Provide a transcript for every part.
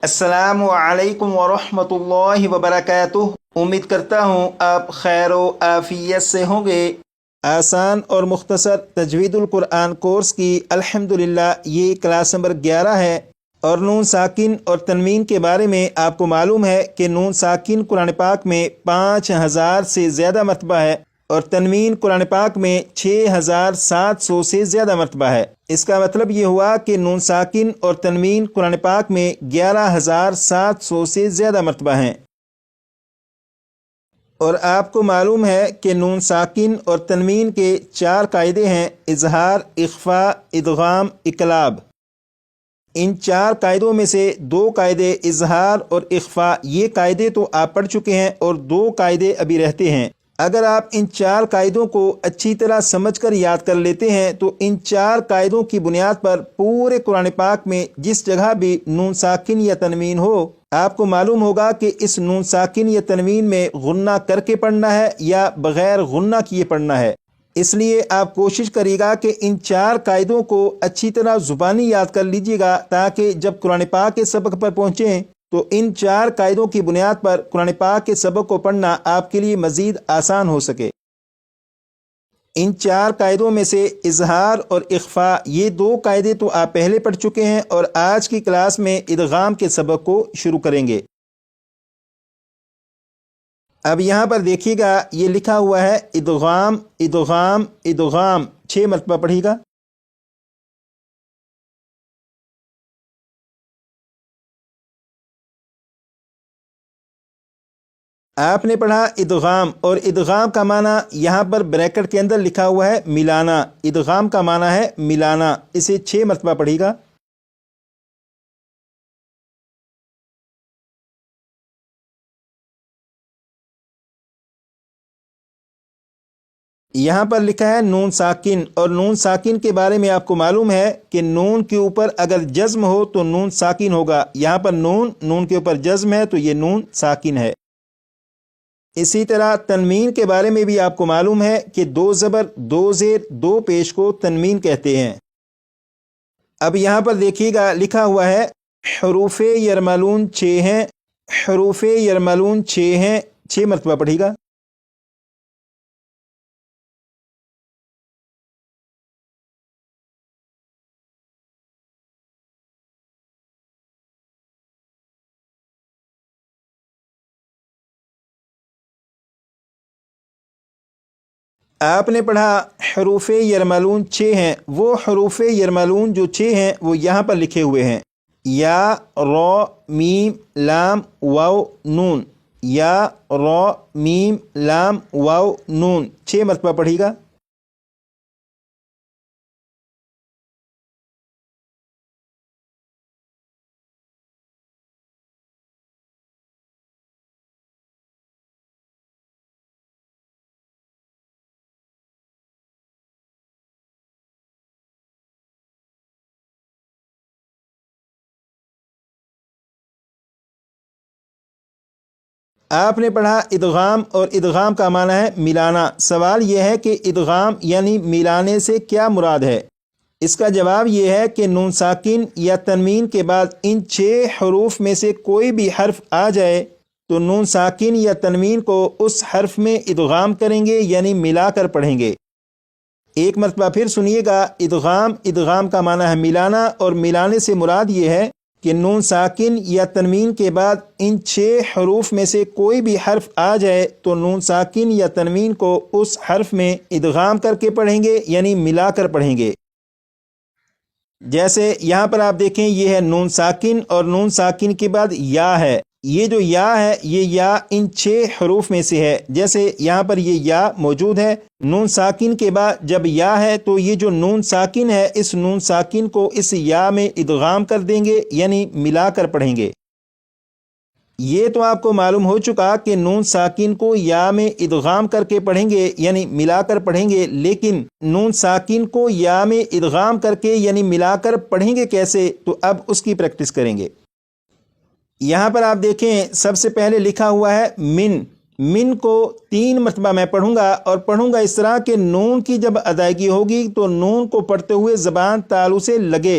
अस्सलामु अलैकुम वरहमतुल्लाहि वबरकातुह। उम्मीद करता हूँ आप खैर व आफियत से होंगे। आसान और मुख्तसर तजवीदुल कुरान कोर्स की अल्हम्दुलिल्लाह ये क्लास नंबर 11 है। और नून साकिन और तनवीन के बारे में आपको मालूम है कि नून साकिन कुरान पाक में 5000 से ज़्यादा मरतबा है और तनवीन कुरान पाक में 6700 से ज़्यादा मरतबा है। इसका मतलब ये हुआ कि नून साकिन और तनवीन कुरान पाक में 11700 से ज़्यादा मरतबा हैं। और आपको मालूम है कि नून साकिन और तनवीन के 4 कायदे हैं: इजहार, इख्फा, इदगाम, इकलाब। इन 4 कायदों में से 2 कायदे इजहार और इख्फा ये कायदे तो आप पढ़ चुके हैं और 2 कायदे अभी रहते हैं। अगर आप इन 4 कायदों को अच्छी तरह समझकर याद कर लेते हैं तो इन 4 कायदों की बुनियाद पर पूरे कुरान पाक में जिस जगह भी नून साकिन या तनवीन हो आपको मालूम होगा कि इस नून साकिन या तनवीन में गुन्ना करके पढ़ना है या बग़ैर गुन्ना किए पढ़ना है। इसलिए आप कोशिश करिएगा कि इन 4 कायदों को अच्छी तरह ज़ुबानी याद कर लीजिएगा ताकि जब कुरान पाक के सबक पर पहुँचें तो इन 4 कायदों की बुनियाद पर कुरान पाक के सबक को पढ़ना आपके लिए मज़ीद आसान हो सके। इन 4 कायदों में से इजहार और इख्फा ये 2 कायदे तो आप पहले पढ़ चुके हैं और आज की क्लास में इदगाम के सबक को शुरू करेंगे। अब यहाँ पर देखिएगा ये लिखा हुआ है इदगाम इदगाम इदगाम, 6 मरतबा पढ़िएगा। आपने पढ़ा इदगाम और इदगाम का माना यहाँ पर ब्रैकेट के अंदर लिखा हुआ है मिलाना। इदगाम का माना है मिलाना। इसे 6 मरतबा पढ़िएगा। यहाँ पर लिखा है नून साकिन और नून साकिन के बारे में आपको मालूम है कि नून के ऊपर अगर जज्म हो तो नून साकिन होगा। यहाँ पर नून के ऊपर जज्म है तो ये नून साकिन है। इसी तरह तनवीन के बारे में भी आपको मालूम है कि 2 ज़बर 2 ज़ेर 2 पेश को तनवीन कहते हैं। अब यहाँ पर देखिएगा लिखा हुआ है हरूफ यरमलून 6 हैं। हरूफ यरमलून 6 हैं, 6 मरतबा पढ़िएगा। आपने पढ़ा हरूफ यरमलून 6 हैं। वो हरूफ यरमलून जो 6 हैं वो यहाँ पर लिखे हुए हैं: या रो मीम लाम वाव नून। या रो मीम लाम वाव नून, 6 मरतबा पढ़िएगा। आपने पढ़ा इदगाम और इदगाम का माना है मिलाना। सवाल यह है कि इदगाम यानी मिलाने से क्या मुराद है। इसका जवाब यह है कि नून साकिन या तनवीन के बाद इन 6 हरूफ में से कोई भी हर्फ आ जाए तो नून साकिन या तनवीन को उस हर्फ में इदगाम करेंगे यानी मिलाकर पढ़ेंगे। एक मरतबा फिर सुनिएगा, इदगाम इदगाम का माना है मिलाना और मिलाने से मुराद ये है कि नून साकिन या तनवीन के बाद इन 6 हरूफ में से कोई भी हर्फ आ जाए तो नून साकिन या तनवीन को उस हर्फ में इदगाम करके पढ़ेंगे यानी मिलाकर पढ़ेंगे। जैसे यहाँ पर आप देखें ये है नून साकिन और नून साकिन के बाद या है। ये जो या है ये या इन 6 हरूफ में से है। जैसे यहाँ पर ये या मौजूद है, नून साकिन के बाद जब या है तो ये जो नून साकिन है इस नून साकिन को इस या में इदगाम कर देंगे यानी मिलाकर पढ़ेंगे। ये तो आपको मालूम हो चुका कि नून साकिन को या में इदगाम करके पढ़ेंगे यानी मिलाकर पढ़ेंगे, लेकिन नून साकिन को या में इदगाम करके यानी मिलाकर पढ़ेंगे कैसे, तो अब उसकी प्रैक्टिस करेंगे। यहाँ पर आप देखें सबसे पहले लिखा हुआ है मिन। मिन को 3 मरतबा मैं पढ़ूंगा और पढ़ूंगा इस तरह कि नून की जब अदायगी होगी तो नून को पढ़ते हुए ज़बान तालु से लगे।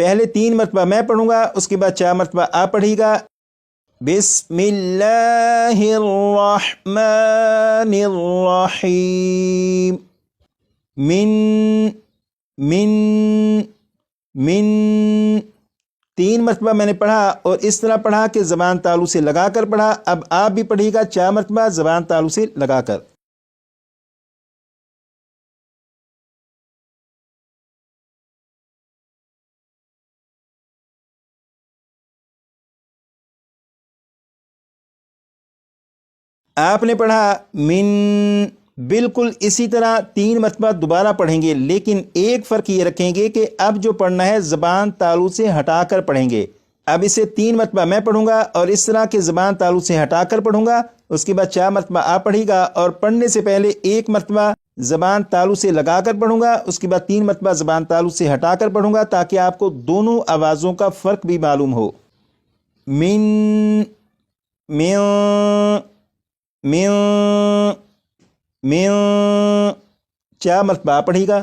پہلے 3 مرتبہ میں پڑھوں گا، اس کے بعد 4 مرتبہ آپ پڑھیے گا۔ بسم اللہ الرحمن الرحیم۔ من من من 3 مرتبہ میں نے پڑھا اور اس طرح پڑھا کہ زبان تالو سے لگا کر پڑھا۔ اب آپ بھی پڑھیے گا 4 مرتبہ زبان تالو سے لگا کر۔ آپ نے پڑھا من، بالکل اسی طرح 3 مرتبہ دوبارہ پڑھیں گے، لیکن ایک فرق یہ رکھیں گے کہ اب جو پڑھنا ہے زبان تالو سے ہٹا کر پڑھیں گے۔ اب اسے 3 مرتبہ میں پڑھوں گا اور اس طرح کے زبان تالو سے ہٹا کر پڑھوں گا، اس کے بعد 4 مرتبہ آپ پڑھیے گا اور پڑھنے سے پہلے 1 مرتبہ زبان تالو سے لگا کر پڑھوں گا، اس کے بعد 3 مرتبہ زبان تالو سے ہٹا کر پڑھوں گا تاکہ آپ کو دونوں آوازوں کا فرق بھی معلوم ہو۔ من من من من 4 مرتبہ آپ پڑھیے گا۔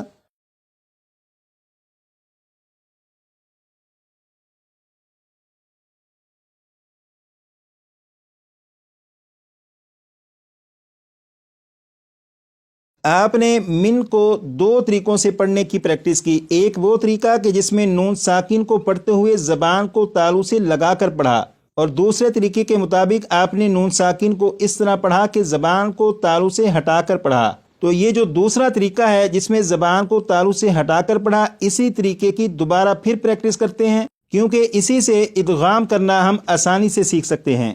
آپ نے من کو 2 طریقوں سے پڑھنے کی پریکٹس کی۔ ایک وہ طریقہ کہ جس میں نون ساکن کو پڑھتے ہوئے زبان کو تالو سے لگا کر پڑھا، اور دوسرے طریقے کے مطابق آپ نے نون ساکن کو اس طرح پڑھا کہ زبان کو تالو سے ہٹا کر پڑھا۔ تو یہ جو دوسرا طریقہ ہے جس میں زبان کو تالو سے ہٹا کر پڑھا، اسی طریقے کی دوبارہ پھر پریکٹس کرتے ہیں، کیونکہ اسی سے ادغام کرنا ہم آسانی سے سیکھ سکتے ہیں۔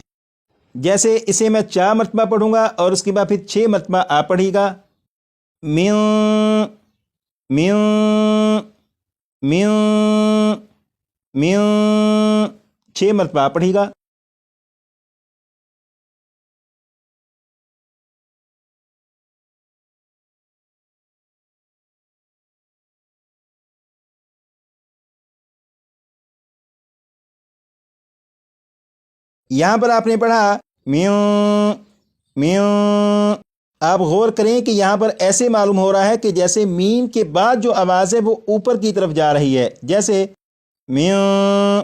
جیسے اسے میں 4 مرتبہ پڑھوں گا اور اس کے بعد پھر 6 مرتبہ آپ پڑھیے گا۔ من من من من 6 مرتبہ آپ پڑھیے گا۔ یہاں پر آپ نے پڑھا میوں میوں۔ آپ غور کریں کہ یہاں پر ایسے معلوم ہو رہا ہے کہ جیسے میم کے بعد جو آواز ہے وہ اوپر کی طرف جا رہی ہے، جیسے میوں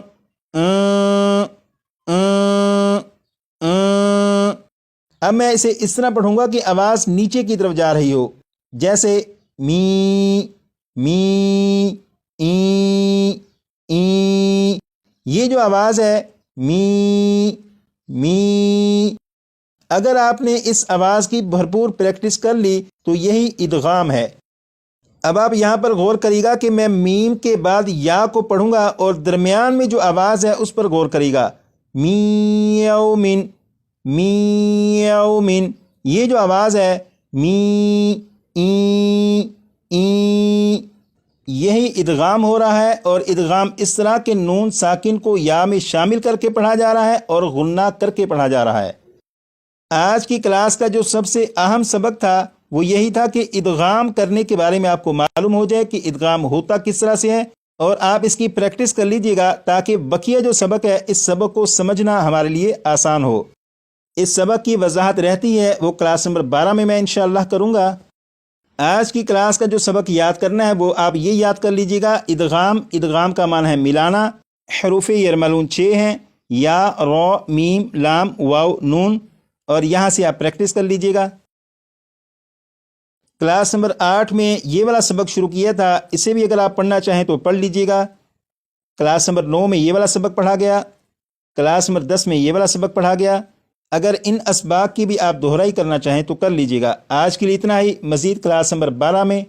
اب میں اسے اس طرح پڑھوں گا کہ آواز نیچے کی طرف جا رہی ہو، جیسے می می ای۔ یہ جو آواز ہے می می، اگر آپ نے اس آواز کی بھرپور پریکٹس کر لی تو یہی ادغام ہے۔ اب آپ یہاں پر غور کریے گا کہ میں میم کے بعد یا کو پڑھوں گا اور درمیان میں جو آواز ہے اس پر غور کریے گا، میاؤ من میاؤ من۔ یہ جو آواز ہے می ای، یہی ادغام ہو رہا ہے، اور ادغام اس طرح کے نون ساکن کو یا میں شامل کر کے پڑھا جا رہا ہے اور غنہ کر کے پڑھا جا رہا ہے۔ آج کی کلاس کا جو سب سے اہم سبق تھا وہ یہی تھا کہ ادغام کرنے کے بارے میں آپ کو معلوم ہو جائے کہ ادغام ہوتا کس طرح سے ہے، اور آپ اس کی پریکٹس کر لیجئے گا تاکہ بقیہ جو سبق ہے اس سبق کو سمجھنا ہمارے لیے آسان ہو۔ اس سبق کی وضاحت رہتی ہے وہ کلاس نمبر 12 میں انشاءاللہ کروں گا۔ آج کی کلاس کا جو سبق یاد کرنا ہے وہ آپ یہ یاد کر لیجئے گا، ادغام کا معنی ہے ملانا، حروف یرملون 6 ہیں، یا را میم لام واو نون، اور یہاں سے آپ پریکٹس کر لیجئے گا۔ کلاس نمبر 8 میں یہ والا سبق شروع کیا تھا، اسے بھی اگر آپ پڑھنا چاہیں تو پڑھ لیجئے گا۔ کلاس نمبر 9 میں یہ والا سبق پڑھا گیا، کلاس نمبر 10 میں یہ والا سبق پڑھا گیا۔ اگر ان اسباق کی بھی آپ دہرائی کرنا چاہیں تو کر لیجئے گا۔ آج کے لیے اتنا ہی، مزید کلاس نمبر 12 میں